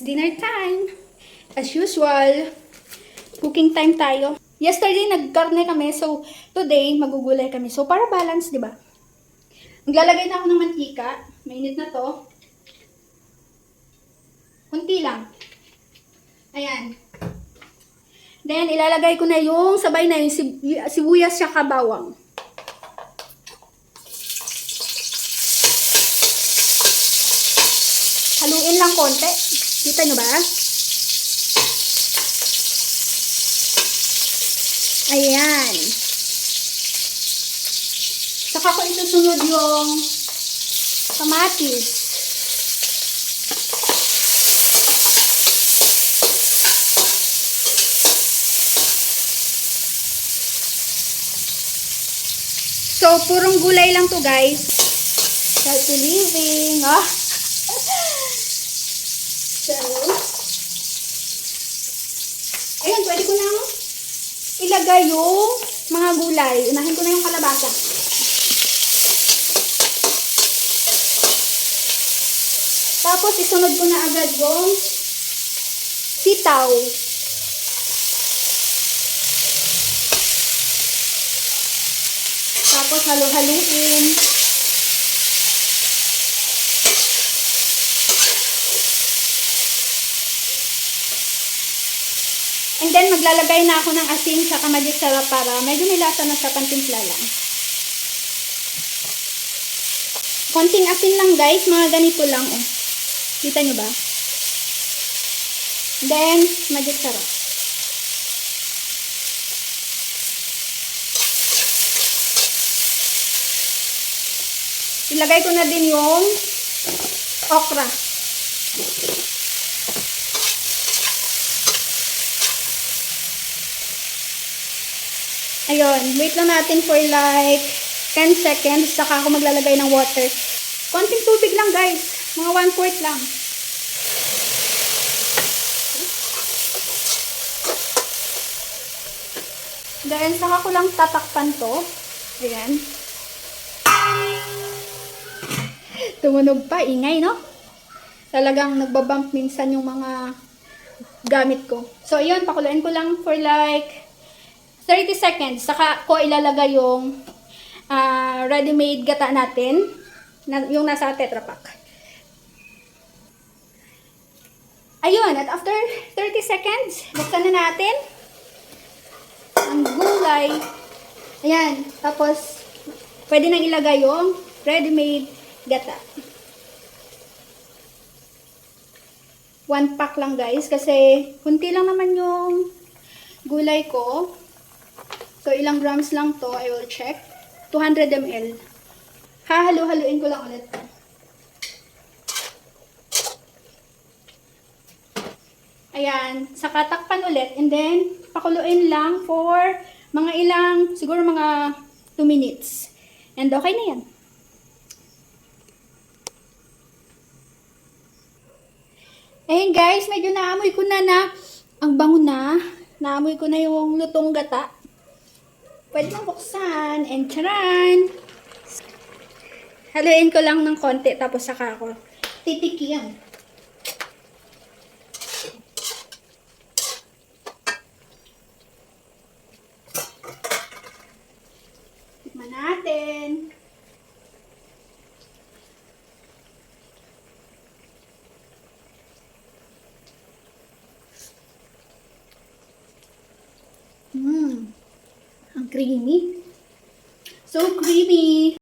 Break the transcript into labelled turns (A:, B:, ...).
A: It's dinner time. As usual, cooking time tayo. Yesterday, nagkarne kami. So, today, magugulay kami. So, para balance, di ba? Maglalagay na ako ng mantika. Mainit na to. Kunti lang. Ayan. Then, ilalagay ko na yung sabay na yung sibuyas siya kabawang. Haluin lang konti. Kita nyo ba? Ayan. Saka ko isusunod yung kamatis. So, purong gulay lang to, guys. Healthy living. Oh. So, ayun, pwede ko nang ilagay yung mga gulay. Unahin ko na yung kalabasa. Tapos, isunod ko na agad yung sitaw. Tapos, halo-haluin. And then, maglalagay na ako ng asin sa magic sarap para medyo may lasa na sa pantimpla lang. Konting asin lang, guys. Mga ganito lang, oh. Kita nyo ba? Then, magic sarap. Ilagay ko na din yung okra. Ayun, wait lang natin for like 10 seconds, saka ako maglalagay ng water. Konting tubig lang, guys. Mga 1/4 lang. Then, saka ko lang tatakpan to. Ayan. Tumunog pa, ingay, no? Talagang nagbabump minsan yung mga gamit ko. So, ayun, pakuluin ko lang for like 30 seconds. Saka ko ilalagay yung ready-made gata natin, yung nasa Tetra Pak. Ayun, at after 30 seconds, buksan na natin ang gulay. Ayan, tapos pwede nang ilagay yung ready-made gata. 1 pack lang, guys, kasi kunti lang naman yung gulay ko. So, ilang grams lang to, I will check. 200 ml. Hahalo-haluin ko lang ulit. Ayan, saka takpan ulit, and then pakuluin lang for mga ilang, siguro mga 2 minutes. And okay na yan. Ayan, guys, medyo naamoy ko na ang bango na. Naamoy ko na yung lutong gata. Pwede lang buksan. And charan! Haluin ko lang ng konti, tapos saka ako titikiyan. Tikman natin. Ang creamy. So creamy.